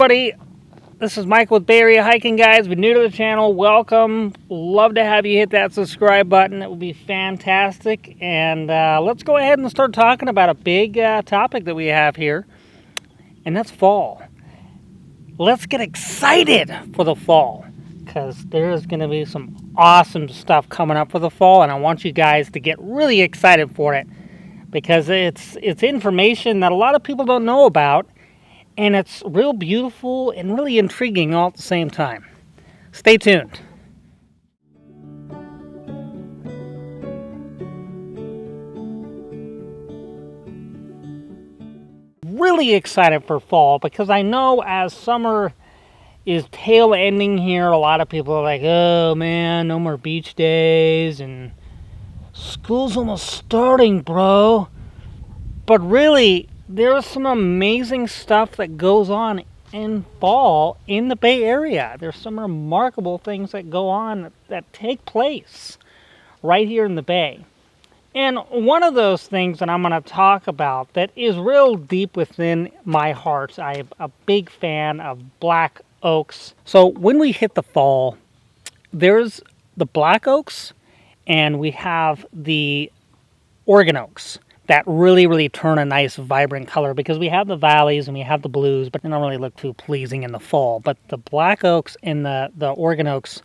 Everybody, this is Mike with Bay Area Hiking Guys. If you're new to the channel, welcome. Love to have you hit that subscribe button. It would be fantastic. And let's go ahead and start talking about a big topic that we have here, and that's fall. Let's get excited for the fall, because there's going to be some awesome stuff coming up for the fall, and I want you guys to get really excited for it, because it's information that a lot of people don't know about. And it's real beautiful and really intriguing all at the same time. Stay tuned. Really excited for fall, because I know as summer is tail ending here, a lot of people are like, oh man, no more beach days and school's almost starting, bro. But really, there's some amazing stuff that goes on in fall in the Bay Area. There's some remarkable things that go on that take place right here in the Bay. And one of those things that I'm going to talk about that is real deep within my heart, I'm a big fan of black oaks. So when we hit the fall, there's the black oaks and we have the Oregon oaks that really turn a nice vibrant color, because we have the valleys and we have the blues, but they don't really look too pleasing in the fall. But the black oaks and the Oregon oaks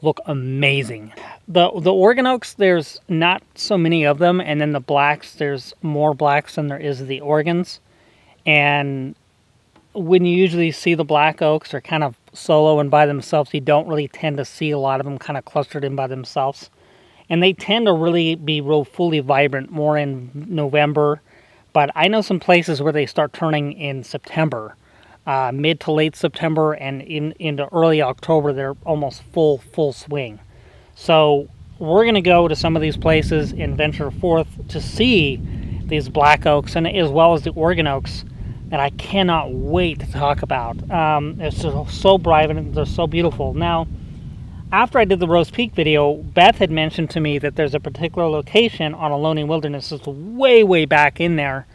look amazing. The Oregon oaks, there's not so many of them, and then the blacks, there's more blacks than there is the Oregons. And when you usually see the black oaks, they're kind of solo and by themselves. You don't really tend to see a lot of them kind of clustered in by themselves. And they tend to really be real fully vibrant more in November. But I know some places where they start turning in September, mid to late September, and into early October, they're almost full swing. So we're going to go to some of these places and venture forth to see these black oaks, and as well as the Oregon oaks, that I cannot wait to talk about. It's just so bright and they're so beautiful. Now, after I did the Rose Peak video, Beth had mentioned to me that there's a particular location on Ohlone Wilderness. It's way back in there,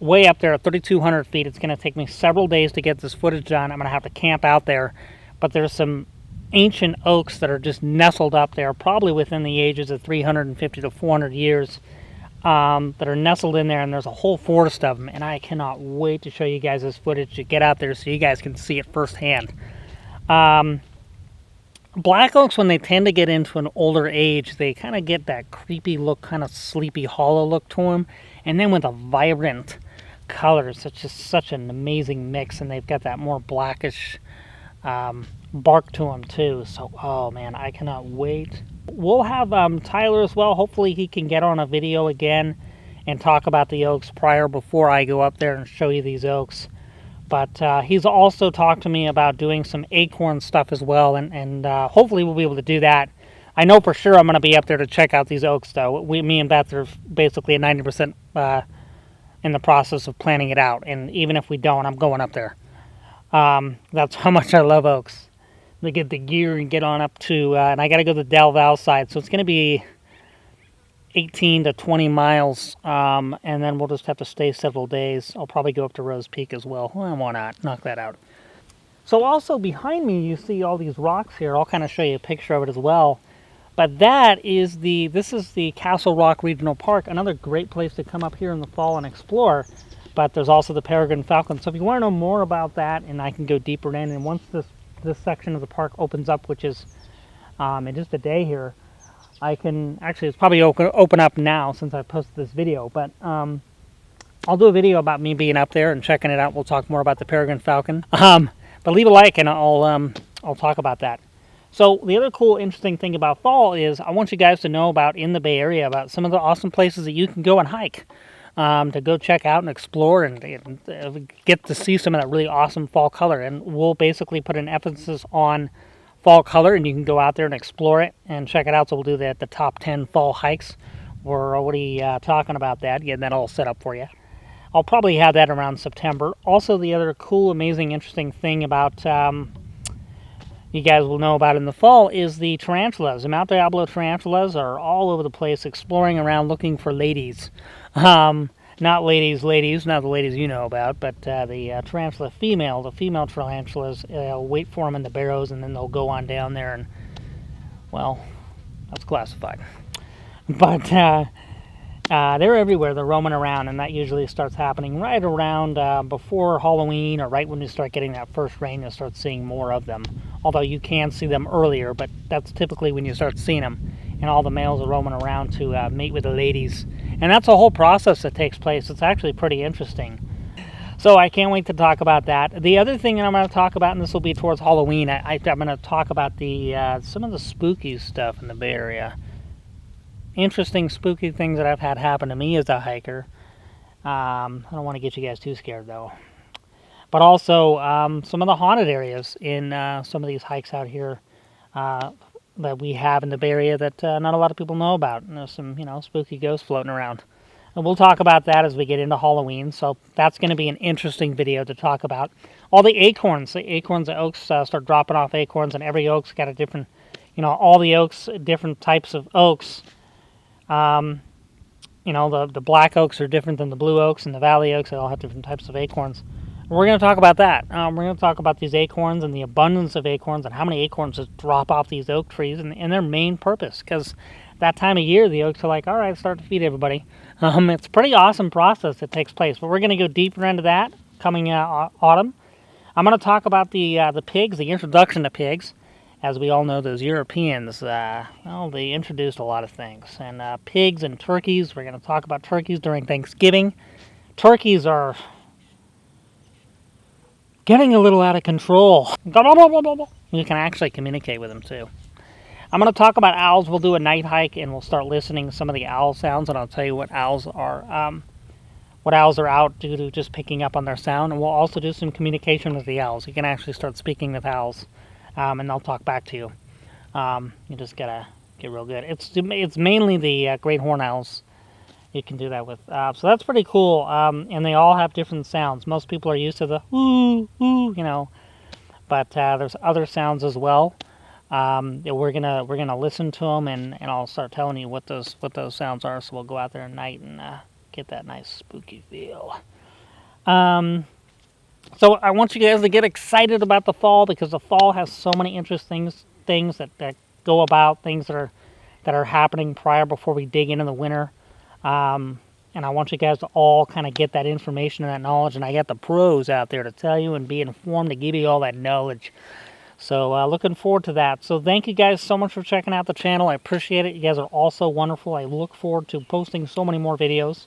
way up there at 3,200 feet. It's going to take me several days to get this footage done. I'm going to have to camp out there, but there's some ancient oaks that are just nestled up there, probably within the ages of 350 to 400 years, that are nestled in there, and there's a whole forest of them, and I cannot wait to show you guys this footage, to get out there so you guys can see it firsthand. Black oaks, when they tend to get into an older age, they kind of get that creepy look, kind of sleepy, hollow look to them. And then with the vibrant colors, it's just such an amazing mix. And they've got that more blackish bark to them too. So, oh man, I cannot wait. We'll have Tyler as well. Hopefully he can get on a video again and talk about the oaks before I go up there and show you these oaks. But he's also talked to me about doing some acorn stuff as well, and hopefully we'll be able to do that. I know for sure I'm going to be up there to check out these oaks, though. Me and Beth are basically at 90% in the process of planning it out, and even if we don't, I'm going up there. That's how much I love oaks. To get the gear and get on up to, and I got to go to the Del Val side, so it's going to be 18 to 20 miles, and then we'll just have to stay several days. I'll probably go up to Rose Peak as well. Well, why not? Knock that out. So also behind me, you see all these rocks here. I'll kind of show you a picture of it as well. But this is the Castle Rock Regional Park, another great place to come up here in the fall and explore. But there's also the Peregrine Falcon. So if you want to know more about that, and I can go deeper in, and once this section of the park opens up, which is in just a day here, I can, actually it's probably open up now since I posted this video, but I'll do a video about me being up there and checking it out. We'll talk more about the Peregrine Falcon. But leave a like and I'll talk about that. So the other cool, interesting thing about fall is I want you guys to know about, in the Bay Area, about some of the awesome places that you can go and hike, to go check out and explore and get to see some of that really awesome fall color. And we'll basically put an emphasis on fall color, and you can go out there and explore it and check it out. So we'll do the top 10 fall hikes. We're already talking about that, getting that all set up for you. I'll probably have that around September. Also, the other cool, amazing, interesting thing about you guys will know about in the fall is the tarantulas. The Mount Diablo tarantulas are all over the place, exploring around looking for ladies. not ladies, not the ladies you know about, but the tarantula female, the female tarantulas, wait for them in the barrows, and then they'll go on down there, and, well, that's classified. But they're everywhere. They're roaming around, and that usually starts happening right around before Halloween, or right when you start getting that first rain. You'll start seeing more of them. Although you can see them earlier, but that's typically when you start seeing them. And all the males are roaming around to mate with the ladies. And that's a whole process that takes place. It's actually pretty interesting. So I can't wait to talk about that. The other thing that I'm going to talk about, and this will be towards Halloween, I'm going to talk about the some of the spooky stuff in the Bay Area. Interesting, spooky things that I've had happen to me as a hiker. I don't want to get you guys too scared, though. But also some of the haunted areas in some of these hikes out here that we have in the Bay Area that not a lot of people know about. And there's some, spooky ghosts floating around. And we'll talk about that as we get into Halloween. So that's going to be an interesting video to talk about. All the acorns. The oaks start dropping off acorns, and every oak's got a different, all the oaks, different types of oaks. The black oaks are different than the blue oaks, and the valley oaks, they all have different types of acorns. And we're going to talk about that. We're going to talk about these acorns and the abundance of acorns and how many acorns just drop off these oak trees and their main purpose. Because that time of year, the oaks are like, all right, start to feed everybody. It's a pretty awesome process that takes place. But we're going to go deeper into that coming autumn. I'm going to talk about the pigs, the introduction to pigs. As we all know, those Europeans, they introduced a lot of things. And pigs and turkeys, we're going to talk about turkeys during Thanksgiving. Turkeys are getting a little out of control. You can actually communicate with them, too. I'm going to talk about owls. We'll do a night hike, and we'll start listening to some of the owl sounds, and I'll tell you what owls are out due to just picking up on their sound. And we'll also do some communication with the owls. You can actually start speaking with owls. And they'll talk back to you. You just gotta get real good. It's mainly the great horned owls you can do that with. So that's pretty cool. And they all have different sounds. Most people are used to the ooh, ooh, but there's other sounds as well. We're gonna listen to them, and I'll start telling you what those sounds are. So we'll go out there at night and get that nice spooky feel. So I want you guys to get excited about the fall, because the fall has so many interesting things that go about, things that are happening before we dig into the winter. And I want you guys to all kind of get that information and that knowledge. And I got the pros out there to tell you and be informed, to give you all that knowledge. So looking forward to that. So thank you guys so much for checking out the channel. I appreciate it. You guys are all so wonderful. I look forward to posting so many more videos.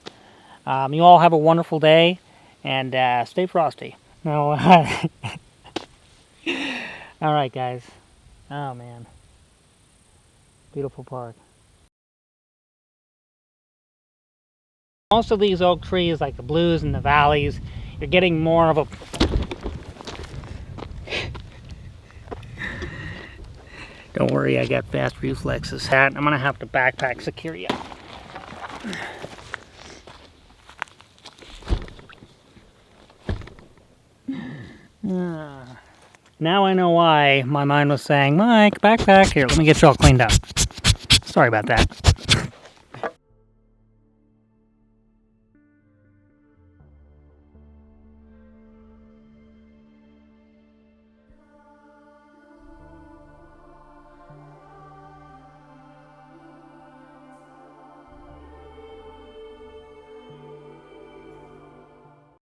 You all have a wonderful day, and stay frosty. No. All right, guys. Oh, man. Beautiful park. Most of these oak trees, like the blues and the valleys, you're getting more of a... Don't worry, I got fast reflexes hat. I'm going to have to backpack secure you. Now I know why my mind was saying, Mike, backpack. Here, let me get you all cleaned up. Sorry about that.